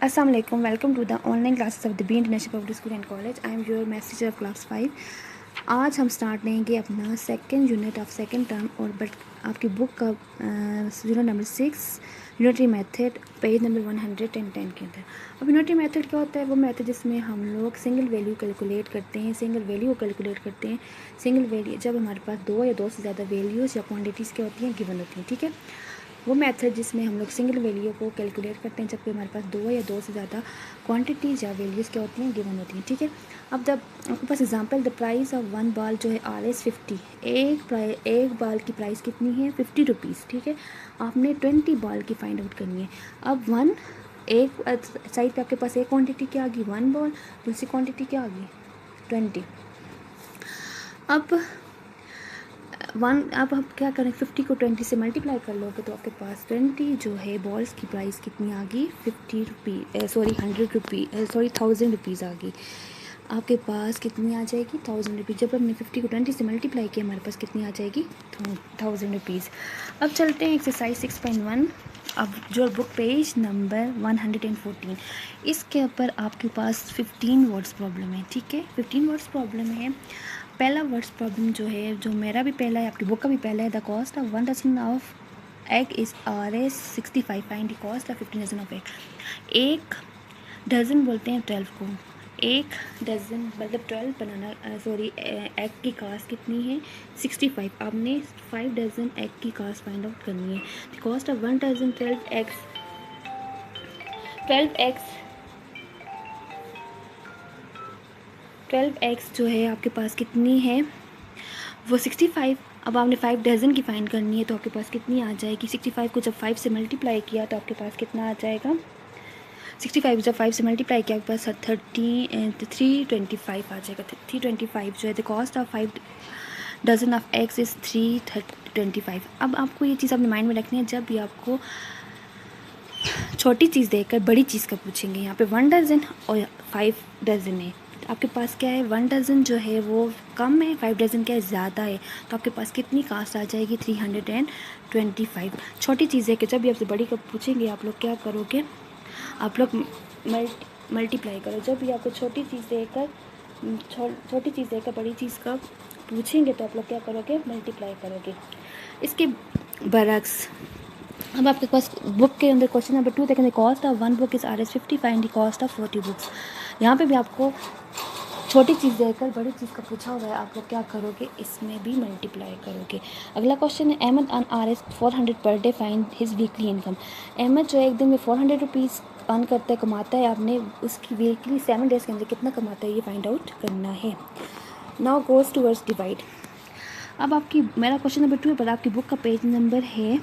Assalamu alaikum. Welcome to the online classes of the B international public school and college. I am your math teacher of class 5. आज हम start लेंगे अपना second unit of second term और but आपकी book का unit number 6 unitary method page number 110 के अंदर. अब यूनिटरी मेथड क्या होता है? वो मेथड जिसमें हम लोग सिंगल वैल्यू कैलकुलेट करते हैं. सिंगल वैल्यू जब हमारे पास दो या दो से ज़्यादा वैल्यूज़ या क्वान्टिटीज़ क्या होती हैं गिवन होती हैं. ठीक है, वो मेथड जिसमें हम लोग सिंगल वैल्यू को कैलकुलेट करते हैं जबकि हमारे पास दो या दो से ज़्यादा क्वांटिटीज़ या वैल्यूज़ क्या होती हैं गिवन होती हैं. ठीक है, अब जब आपके पास example the price of one ball जो है RS50. एक बॉल की प्राइस कितनी है? 50 रुपीज़. ठीक है, आपने 20 बॉल की फाइंड आउट करनी है. अब एक साइड पे आपके पास एक क्वांटिटी क्या आ गई? 1 बॉल. दूसरी क्वांटिटी क्या आ गई? 20. अब आप क्या करें? 50 को 20 से मल्टीप्लाई कर लोगे तो आपके पास 20 जो है बॉल्स की प्राइस कितनी आ गई? 50 रुपीज़ 1000 रुपीज़ आ गई. आपके पास कितनी आ जाएगी? 1000 रुपीज़. जब हमने 50 को 20 से मल्टीप्लाई किया हमारे पास कितनी आ जाएगी? 1000 रुपीज़. अब चलते हैं एक्सरसाइज 6.1. अब जो बुक पेज नंबर 114 इसके ऊपर आपके पास 15 वर्ड्स प्रॉब्लम है. ठीक है, 15 वर्ड्स प्रॉब्लम है. पहला वर्ड्स प्रॉब्लम जो है, जो मेरा भी पहला है, आपकी बुक का भी पहला है. The cost of 1 dozen of egg is RS65. Find the cost of 15 dozen of egg. एक डज़न बोलते हैं 12 को. एक डज़न मतलब 12 बनाना एग की कास्ट कितनी है? 65. आपने 5 डज़न एग की कास्ट फाइंड आउट करनी है. The cost of 1 dozen 12 eggs जो है आपके पास कितनी है? वो 65. अब आपने 5 डज़न की फाइंड करनी है तो आपके पास कितनी आ जाएगी? 65 को जब 5 से मल्टीप्लाई किया तो आपके पास कितना आ जाएगा? 65 जब 5 से मल्टीप्लाई किया आपके पास 325 आ जाएगा. 325 जो है the cost of 5 dozen of eggs is 325. अब आपको ये चीज़ अपने माइंड में रखनी है जब भी आपको छोटी चीज़ देकर बड़ी चीज़ का पूछेंगे. यहाँ पे 1 डज़न और 5 डज़न है. आपके पास क्या है? 1 डज़न जो है वो कम है, 5 डज़न क्या है ज़्यादा है. तो आपके पास कितनी कास्ट आ जाएगी? 325. छोटी चीज़ है कि जब भी आपसे बड़ी का पूछेंगे आप लोग क्या करोगे? आप लोग मल्टीप्लाई करो. जब भी आपको छोटी चीज़ देकर बड़ी चीज़ का पूछेंगे तो आप लोग क्या करोगे? मल्टीप्लाई करोगे. इसके बरक्स अब आपके पास बुक के अंदर क्वेश्चन नंबर 2 देखें. Cost of 1 book is RS50. Find the cost of 40 books. यहाँ पे भी आपको छोटी चीज़ देकर बड़ी चीज़ का पूछा हुआ है. आप लोग क्या करोगे? इसमें भी मल्टीप्लाई करोगे. अगला क्वेश्चन है Ahmad on RS 400 per day find his weekly income. Ahmed जो है एक दिन में 400 रुपीज़ अर्न करता है, कमाता है. आपने उसकी वीकली 7 डेज़ के अंदर कितना कमाता है ये फाइंड आउट करना है. Now goes towards divide. अब मेरा क्वेश्चन नंबर 2 पर आपकी बुक का पेज नंबर है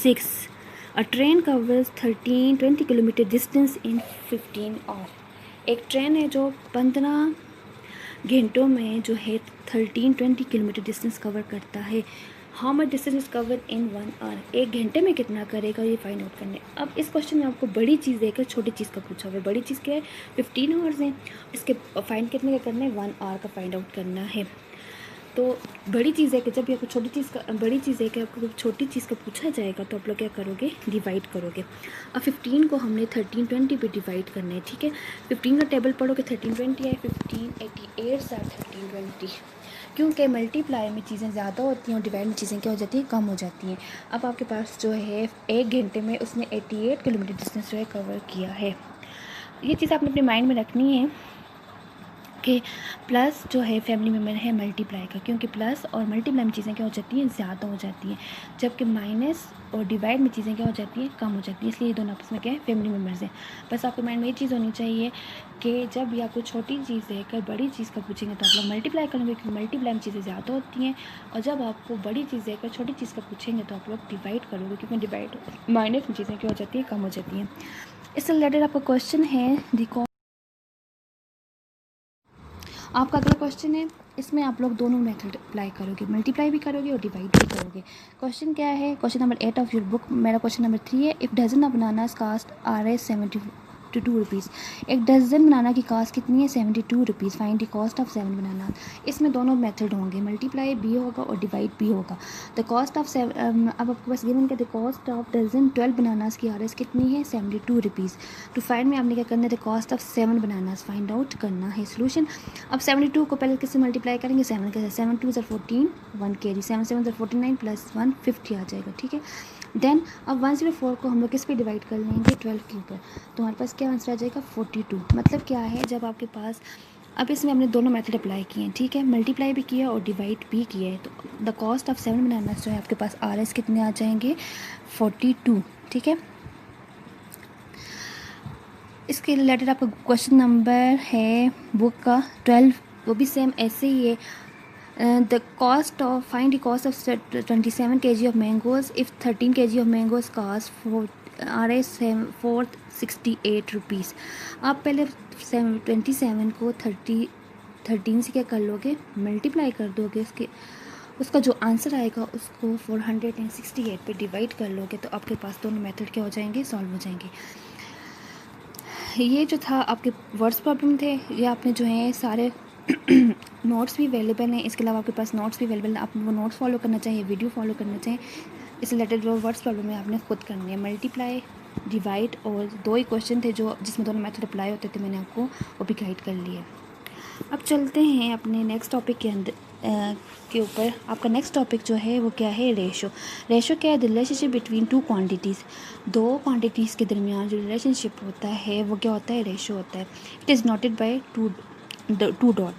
6. A train covers 20 kilometre distance in 15 hour. एक ट्रेन है जो 15 घंटों में जो है 20 किलोमीटर डिस्टेंस कवर करता है. How much distance is cover in 1 hour. एक घंटे में कितना करेगा ये फाइंड आउट करना है. अब इस क्वेश्चन में आपको बड़ी चीज़ देकर छोटी चीज़ का पूछा हुआ है. बड़ी चीज़ क्या है? 15 आवर्स हैं. इसके फाइंड कितने का करना है? 1 आवर का फाइंड आउट करना है. तो बड़ी चीज़ है कि जब भी आपको छोटी चीज़ का छोटी चीज़ का पूछा जाएगा तो आप लोग क्या करोगे? डिवाइड करोगे. अब 15 को हमने 1320 पे डिवाइड करना है. ठीक है, 15 का टेबल पढ़ोगे 1320 है. 1588 और 1320. क्योंकि मल्टीप्लाई में चीज़ें ज़्यादा होती हैं और डिवाइड में चीज़ें क्या हो जाती हैं? कम हो जाती हैं. अब आपके पास जो है एक घंटे में उसने 88 किलोमीटर डिस्टेंस जो है कवर किया है. ये चीज़ आपने अपने माइंड में रखनी है कि प्लस जो है फैमिली मेम्बर है मल्टीप्लाई का, क्योंकि प्लस और मल्टीप्लाई में चीज़ें क्या हो जाती हैं? ज़्यादा हो जाती हैं. जबकि माइनस और डिवाइड में चीज़ें क्या हो जाती हैं? कम हो जाती हैं. इसलिए ये दोनों आपस में क्या है? फैमिली मेम्बर्स हैं. बस आपके माइंड में ये चीज़ होनी चाहिए कि जब भी आपको छोटी चीज़ देकर बड़ी चीज़ का पूछेंगे तो आप लोग मल्टीप्लाई करेंगे, क्योंकि मल्टीप्लाई में चीज़ें ज़्यादा होती हैं. और जब आपको बड़ी चीज़ देकर छोटी चीज़ का पूछेंगे तो आप लोग डिवाइड करोगे, क्योंकि डिवाइड माइनस में चीज़ें क्या हो जाती हैं? कम हो जाती हैं. इससे रिलेटेड आपका क्वेश्चन है आपका अगला क्वेश्चन है. इसमें आप लोग दोनों मेथड अप्लाई करोगे, मल्टीप्लाई भी करोगे और डिवाइड भी करोगे. क्वेश्चन क्या है? Question number 8 of your book. मेरा क्वेश्चन नंबर 3 है. If dozen of bananas cost RS 72 rupees. एक डज़न बनाना की कास्ट कितनी है 72 rupees. Find the cost of 7 banana. इसमें दोनों मेथड होंगे, मल्टीप्लाई भी होगा और डिवाइड भी होगा। द कॉस्ट ऑफ अब आपके पास गिवन का the cost of dozen 12 bananas की RS कितनी है 72 रुपीज़। टू फाइंड में आपने क्या करना है the cost of 7 bananas find out करना है। सोल्यूशन, अब 72 को पहले किससे मल्टीप्लाई करेंगे 7 के साथ। 7 2 14 1 kg, 7 7 49 प्लस 1 50 आ जाएगा, ठीक है। देन अब 104 को हम लोग किस पे डिवाइड कर लेंगे 12 के ऊपर, तो हमारे पास क्या आंसर आ जाएगा 42। मतलब क्या है, जब आपके पास, अब इसमें हमने दोनों मेथड अप्लाई किए हैं, ठीक है, मल्टीप्लाई भी किया और डिवाइड भी किया है, तो द कॉस्ट ऑफ 7 बनाना जो है आपके पास RS कितने आ जाएंगे 42, ठीक है। इसके रिलेटेड आपका क्वेश्चन नंबर है बुक का 12, वो भी सेम ऐसे ही है। The cost of find the cost of 27 kg of mangoes if 13 kg of mangoes cost for RS 468 rupees. आप पहले 27 को 13 से क्या कर लोगे मल्टीप्लाई कर दोगे, उसका जो आंसर आएगा उसको 468 पे डिवाइड कर लोगे, तो आपके पास दोनों मेथड क्या हो जाएंगे सॉल्व हो जाएंगे। ये जो था आपके वर्ड्स प्रॉब्लम थे, ये आपने जो है सारे नोट्स भी अवेलेबल हैं, इसके अलावा आपके पास नोट्स भी अवेलेबल हैं। आप वो नोट्स फॉलो करना चाहिए, वीडियो फॉलो करना चाहिए। इस रिलेटेड जो वर्ड्स प्रॉब्लम है आपने खुद करनी है, मल्टीप्लाई डिवाइड, और 2 ही क्वेश्चन थे जो जिसमें दोनों मेथड अप्लाई होते थे, मैंने आपको वो भी गाइड कर लिए। अब चलते हैं अपने नेक्स्ट टॉपिक के अंदर के ऊपर। आपका नेक्स्ट टॉपिक जो है वो क्या है रेशो। रेशो क्या है, the relationship between 2 quantities. 2 quantities के दरमियान जो रिलेशनशिप होता है वो क्या होता है रेशो होता है। It is noted by two dot.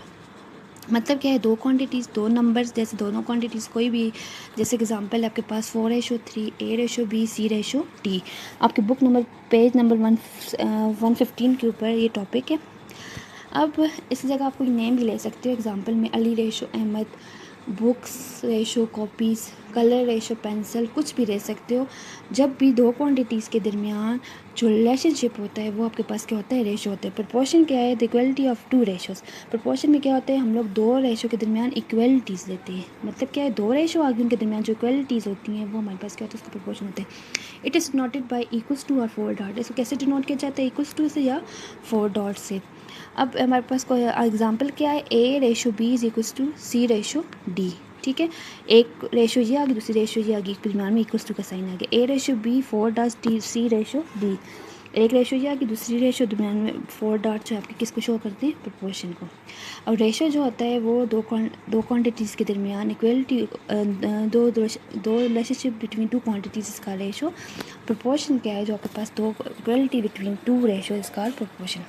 मतलब क्या है, 2 क्वांटिटीज़, 2 नंबर्स, जैसे दोनों क्वांटिटीज़ कोई भी, जैसे एग्जांपल आपके पास 4:3, A:B, C:D। आपके बुक नंबर पेज नंबर 115 के ऊपर ये टॉपिक है। अब इस जगह आप कोई नेम भी ले सकते हो, एग्जांपल में Ali ratio Ahmed, books ratio copies, colour ratio pencil, कुछ भी ले सकते हो। जब भी 2 क्वांटिटीज़ के दरमियान जो रिलेशनशिप होता है वो आपके पास क्या होता है रेशो होता है। प्रोपोर्शन क्या है, the equality of 2 ratios. Proportion में क्या होता है, हम लोग 2 रेशो के दरमियान इक्वलिटीज़ लेते हैं। मतलब क्या है, 2 रेशो आगे उनके दरमियान जो इक्वलिटीज़ होती हैं वो हमारे पास क्या होता है उसका प्रोपोर्शन होता है। It is noted by equals to और 4 डॉट। इसको कैसे डिनोट किया जाता है, इक्वल्स टू से या 4 डॉट से। अब हमारे पास कोई एग्जांपल क्या है, A:B is equals to C:D, ठीक है। एक रेशो ये आ गई, दूसरी रेशो ये आ गई, दरमियान में इक्वल्स टू का साइन आ गया। A:B 4 dot C:D। एक रेशो ये आ गई, दूसरी रेशो दरमियान में 4 डॉट जो आपके किसको शो करते हैं प्रोपोर्शन को। अब रेशो जो होता है वो दो क्वांटिटीज़ के दरमियान इक्वलिटी, दो रिलेशनशिप बिटवीन 2 क्वांटिटीज़ इसका रेशो। प्रोपोर्शन क्या है, जो आपके पास 2 इक्वलिटी बिटवीन 2 रेशो इसका प्रोपोर्शन।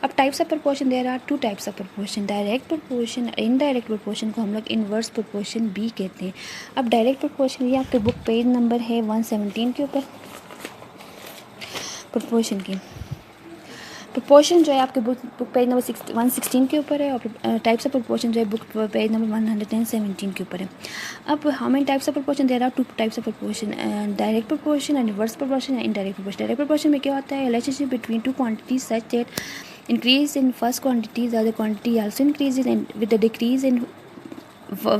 अब types of proportion, there are 2 types of proportion, direct proportion और इनडायरेक्ट प्रोपोर्शन को हम लोग इन्वर्स प्रोपोर्शन भी कहते हैं। अब डायरेक्ट प्रोपोर्शन ये आपके बुक पेज नंबर है 117 के ऊपर प्रोपोर्शन की। प्रोपोर्शन जो है आपके बुक पेज नंबर 116 के ऊपर है, और टाइप्स ऑफ प्रोपोर्शन जो है बुक पेज नंबर 117 के ऊपर है। अब how many types of proportion, there are 2 types of proportion, direct proportion and reverse proportion and indirect proportion. Direct proportion में क्या होता है, relationship between 2 quantities such that increase in first quantity the other quantity also increases, and with the decrease in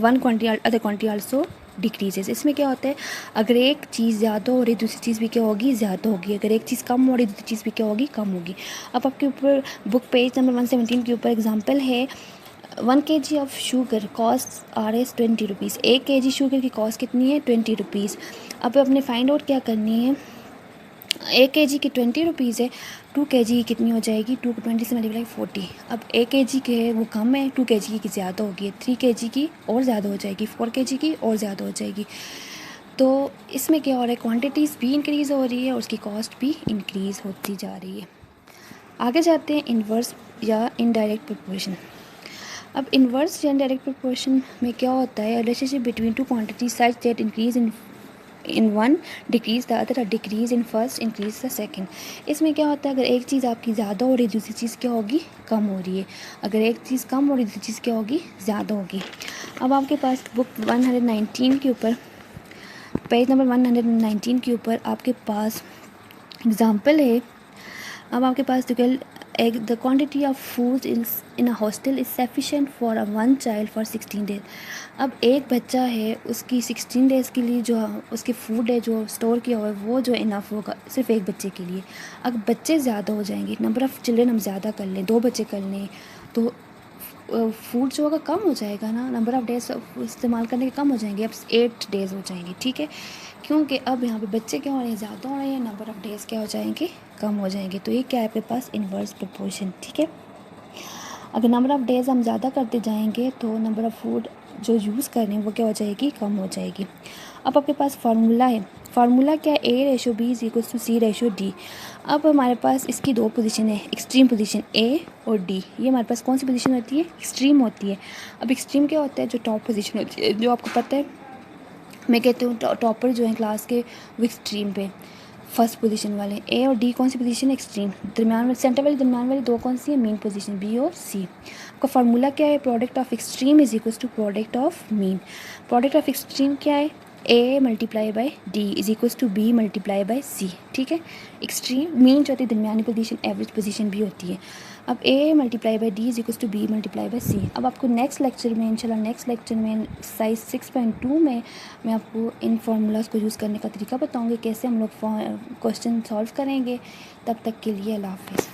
one quantity other quantity also decreases. इसमें क्या होता है, अगर एक चीज़ ज़्यादा हो रही दूसरी चीज़ भी क्या होगी ज़्यादा होगी, अगर एक चीज़ कम हो रही दूसरी चीज़ भी क्या होगी कम होगी। अब आपके ऊपर बुक पेज नंबर 117 के ऊपर एग्जांपल है 1 kg of sugar cost RS 20 rupees. 1 kg sugar की कॉस्ट कितनी है 20 रुपीज़। अब अपने फाइंड आउट क्या करनी है, 1 kg की 20 रुपीज़ है, 2 kg की कितनी हो जाएगी, 2 को 20 से मल्टीप्लाई 40। अब 1 kg के है वो कम है, 2 kg की ज़्यादा होगी, 3 kg की और ज़्यादा हो जाएगी, 4 kg की और ज़्यादा हो जाएगी। तो इसमें क्या हो रहा है, क्वांटिटीज़ भी इंक्रीज़ हो रही है और उसकी कॉस्ट भी इंक्रीज़ होती जा रही है। आगे जाते हैं इन्वर्स या इनडायरेक्ट प्रोपोर्शन। अब इन्वर्स या इनडायरेक्ट प्रोपोर्शन में क्या होता है, relationship between 2 quantities such that increase in one decrease the other, decrease in first increase the second. इसमें क्या होता है, अगर एक चीज़ आपकी ज़्यादा हो रही है दूसरी चीज़ क्या होगी कम हो रही है, अगर एक चीज़ कम हो रही है दूसरी चीज़ क्या होगी ज़्यादा होगी। अब आपके पास बुक 119 के ऊपर पेज नंबर 119 के ऊपर आपके पास एग्ज़ाम्पल है। अब आपके पास the quantity of food in a hostel is sufficient for a one child for 16 days. अब एक बच्चा है, उसकी 16 डेज़ के लिए जो उसके फूड है जो स्टोर किया हुआ है वो जो इनफ होगा सिर्फ एक बच्चे के लिए। अगर बच्चे ज़्यादा हो जाएंगे, नंबर ऑफ़ चिल्ड्रन हम ज़्यादा कर लें, 2 बच्चे कर लें, तो फूड जो होगा कम हो जाएगा ना, नंबर ऑफ़ डेज़ इस्तेमाल करने के कम हो जाएंगे, अब 8 डेज़ हो जाएंगे, ठीक है। क्योंकि अब यहाँ पे बच्चे क्या हो रहे हैं, ज़्यादा हो रहे हैं, नंबर ऑफ़ डेज़ क्या हो जाएंगे, कम हो जाएंगे। तो ये क्या है आपके पास, इन्वर्स प्रोपोर्शन, ठीक है। अगर नंबर ऑफ़ डेज़ हम ज़्यादा करते जाएंगे तो नंबर ऑफ़ फूड जो यूज़ कर रहे हैं वो क्या हो जाएगी, कम हो जाएगी। अब आपके पास फार्मूला है, फार्मूला क्या है, A/B=C/D। अब हमारे पास इसकी 2 पोजीशन है, एक्सट्रीम पोजीशन A और D। ये हमारे पास कौन सी पोजीशन होती है, एक्सट्रीम होती है। अब एक्सट्रीम क्या होता है, जो टॉप पोजीशन होती है, जो आपको पता है, मैं कहती हूँ टॉपर जो हैं क्लास के वो एक्सट्रीम पे फर्स्ट पोजीशन वाले। ए और डी कौन सी पोजीशन है, एक्सट्रीम। दरमियान में सेंटर वाली, दरमियान वाली 2 कौन सी है, मीन पोजीशन, बी और सी। आपका फार्मूला क्या है, product of extreme is equal to product of mean. Product of extreme क्या है, A multiply by D is equal to B multiply by C, ठीक है। एक्सट्रीम मीन जो होती है दरमियानी पोजीशन, एवरेज पोजीशन भी होती है। अब A multiply by D is equal to B multiply by C. अब आपको नेक्स्ट लेक्चर में इंशाल्लाह, नेक्स्ट लेक्चर में एक्सरसाइज 6.2 में मैं आपको इन फार्मूलाज को यूज़ करने का तरीका बताऊंगी, कैसे हम लोग क्वेश्चन सॉल्व करेंगे। तब तक के लिए अल्लाह हाफ़िज़।